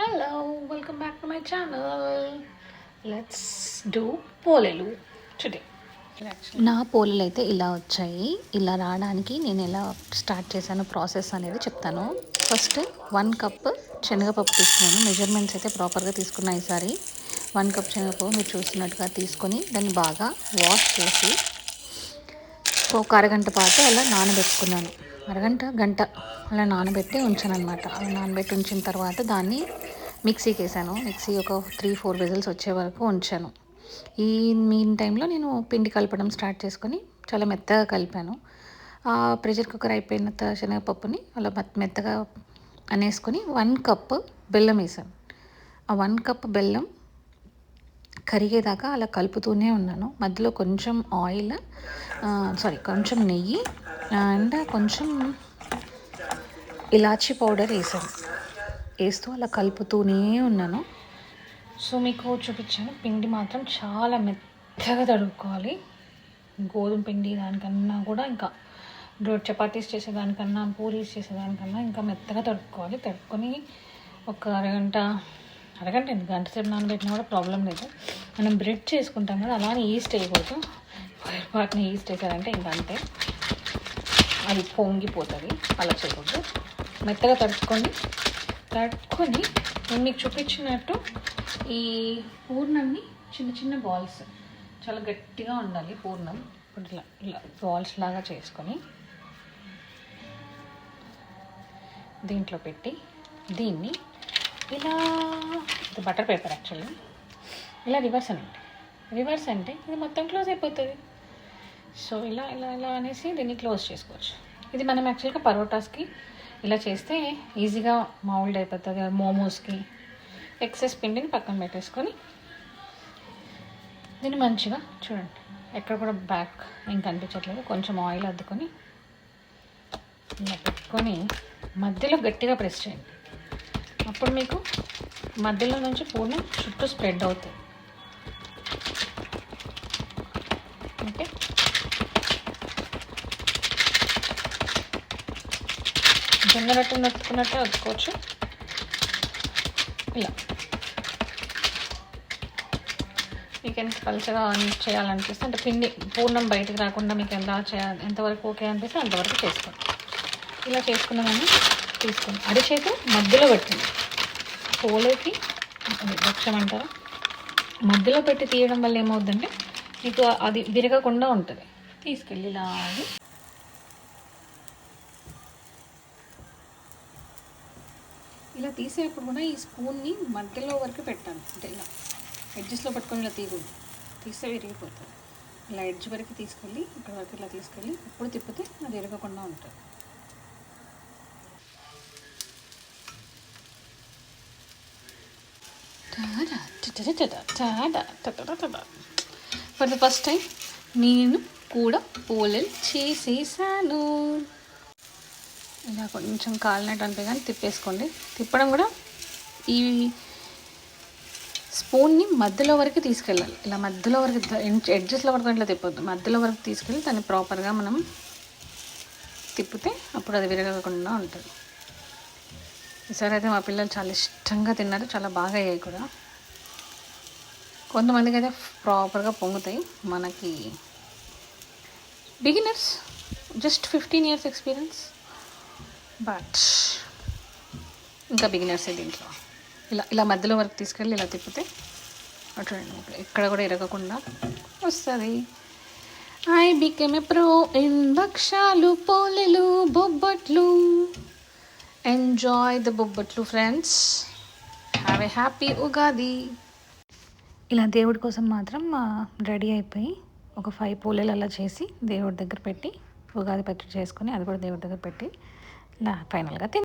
Hello, welcome back to my channel. Let's do పోలేలు today. నా పోలేలు అయితే ఇలా వచ్చాయి. ఇలా రావడానికి నేను ఎలా స్టార్ట్ చేశాను ప్రాసెస్ అనేది చెప్తాను. ఫస్ట్ 1 కప్ శనగపప్పు తీసుకున్నాను. మెజర్మెంట్స్ అయితే ప్రాపర్గా తీసుకున్నా ఈసారి. 1 కప్ శనగపప్పు మీరు చూస్తున్నట్టుగా తీసుకొని దాన్ని బాగా వాష్ చేసి ఒక అరగంట పాటు అలా నానబెట్టుకున్నాను. గంట అలా నానబెట్టి ఉంచాను అనమాట. అలా నానబెట్టి ఉంచిన తర్వాత దాన్ని మిక్సీకి వేసాను. మిక్సీ ఒక 3-4 విజిల్స్ వచ్చే వరకు ఉంచాను. ఈ మీన్ టైంలో నేను పిండి కలపడం స్టార్ట్ చేసుకొని చాలా మెత్తగా కలిపాను. ప్రెషర్ కుక్కర్ అయిపోయిన శనగపప్పుని అలా మెత్తగా అనేసుకొని 1 కప్ బెల్లం వేసాను. ఆ 1 కప్ బెల్లం కరిగేదాకా అలా కలుపుతూనే ఉన్నాను. మధ్యలో కొంచెం కొంచెం నెయ్యి అండ్ కొంచెం ఇలాచీ పౌడర్ వేస్తూ అలా కలుపుతూనే ఉన్నాను. సో మీకు చూపించాను, పిండి మాత్రం చాలా మెత్తగా తడుక్కోవాలి. గోధుమ పిండి దానికన్నా కూడా ఇంకా చపాతీస్ చేసేదానికన్నా పూరీస్ చేసేదానికన్నా ఇంకా మెత్తగా తడుక్కోవాలి. తడుక్కొని ఒక అరగంట గంట సేపు నానబెట్టినా కూడా ప్రాబ్లం లేదు. మనం బ్రెడ్ చేసుకుంటాం కదా, అలానే ఈస్ట్ వేయకూడదు. పొరపాటున ఈస్ట్ వేసారంటే ఇంకా అంతే, అది పొంగిపోతుంది. అలా చేయకూడదు. మెత్తగా తడుక్కొని నేను మీకు చూపించినట్టు ఈ పూర్ణాన్ని చిన్న చిన్న బాల్స్, చాలా గట్టిగా ఉండాలి పూర్ణం. ఇప్పుడు ఇలా బాల్స్ లాగా చేసుకొని దీంట్లో పెట్టి దీన్ని ఇలా, ఇది బటర్ పేపర్ యాక్చువల్లీ, ఇలా రివర్స్ అంటే ఇది మొత్తం క్లోజ్ అయిపోతుంది. సో ఇలా ఇలా ఇలా అనేసి దీన్ని క్లోజ్ చేసుకోవచ్చు. ఇది మనం యాక్చువల్గా పరోటాస్కి ఇలా చేస్తే ఈజీగా మౌల్డ్ అయిపోతుంది. మోమోస్కి ఎక్సెస్ పిండిని పక్కన పెట్టేసుకొని దీన్ని మంచిగా చూడండి, ఎక్కడ కూడా బ్యాక్ ఏం కనిపించట్లేదు. కొంచెం ఆయిల్ అద్దుకొని ఇలా పెట్టుకొని మధ్యలో గట్టిగా ప్రెస్ చేయండి. అప్పుడు మీకు మధ్యలో నుంచి పూర్ణం చుట్టూ స్ప్రెడ్ అవుతుంది. ఓకే, జొన్న రొట్టె నొక్కున్నట్టే వదుకోవచ్చు. ఇలా మీకు ఎంత పలుచగా చేయాలనిపిస్తే, అంటే పిండి పూర్ణం బయటకు రాకుండా మీకు ఎంతవరకు ఓకే అనిపిస్తే అంతవరకు చేసుకోండి. ఇలా చేసుకున్నామని తీసుకుని అరిచేతి మధ్యలో పెట్టండి. పోలేకి వృక్షం అంటారా, మధ్యలో పెట్టి తీయడం వల్ల ఏమవుతుందంటే మీకు అది విరగకుండా ఉంటుంది. తీసుకెళ్ళి ఇలా తీసేటప్పుడు కూడా ఈ స్పూన్ని మధ్యలో వరకు పెట్టాలి. అంటే ఇలా ఎడ్జెస్లో పట్టుకొని ఇలా తీయకూడదు, తీస్తే విరిగిపోతుంది. ఇలా ఎడ్జ్ వరకు తీసుకెళ్ళి ఇక్కడ వరకు ఇలా తీసుకెళ్ళి ఇప్పుడు తిప్పితే అది విరగకుండా ఉంటుంది. ఫర్ ద ఫస్ట్ టైం నేను కూడా పోలేలు చేసేసాను. ఇలా కొంచెం కాలినట్టు అనిపి కానీ తిప్పేసుకోండి. తిప్పడం కూడా ఈ స్పూన్ని మధ్యలో వరకు తీసుకెళ్ళాలి. ఇలా మధ్యలో వరకు, ఎడ్జెస్లో వరకు ఇట్లా తిప్పొద్దు, మధ్యలో వరకు తీసుకెళ్ళి దాన్ని ప్రాపర్గా మనం తిప్పితే అప్పుడు అది విరగకుండా ఉంటుంది. ఈసారి అయితే మా పిల్లలు చాలా ఇష్టంగా తిన్నారు, చాలా బాగా అయ్యాయి కూడా. కొంతమందికి అయితే ప్రాపర్గా పొంగుతాయి. మనకి beginners just 15 years experience, but ఇంకా బిగినర్సే దీంట్లో. ఇలా ఇలా మధ్యలో వరకు తీసుకెళ్ళి ఇలా తిప్పితే చూడండి ఎక్కడ కూడా ఇరగకుండా వస్తుంది. I became a pro in భక్షాలు, పోలేలు, బొబ్బట్లు. ఎంజాయ్ ద బొబ్బట్లు friends. Have a happy Ugadi. ఇలా దేవుడి కోసం మాత్రం రెడీ అయిపోయి ఒక 5 పోలేలు అలా చేసి దేవుడి దగ్గర పెట్టి ఉగాది పచ్చడి చేసుకొని అది కూడా దేవుడి దగ్గర పెట్టి ఇలా ఫైనల్గా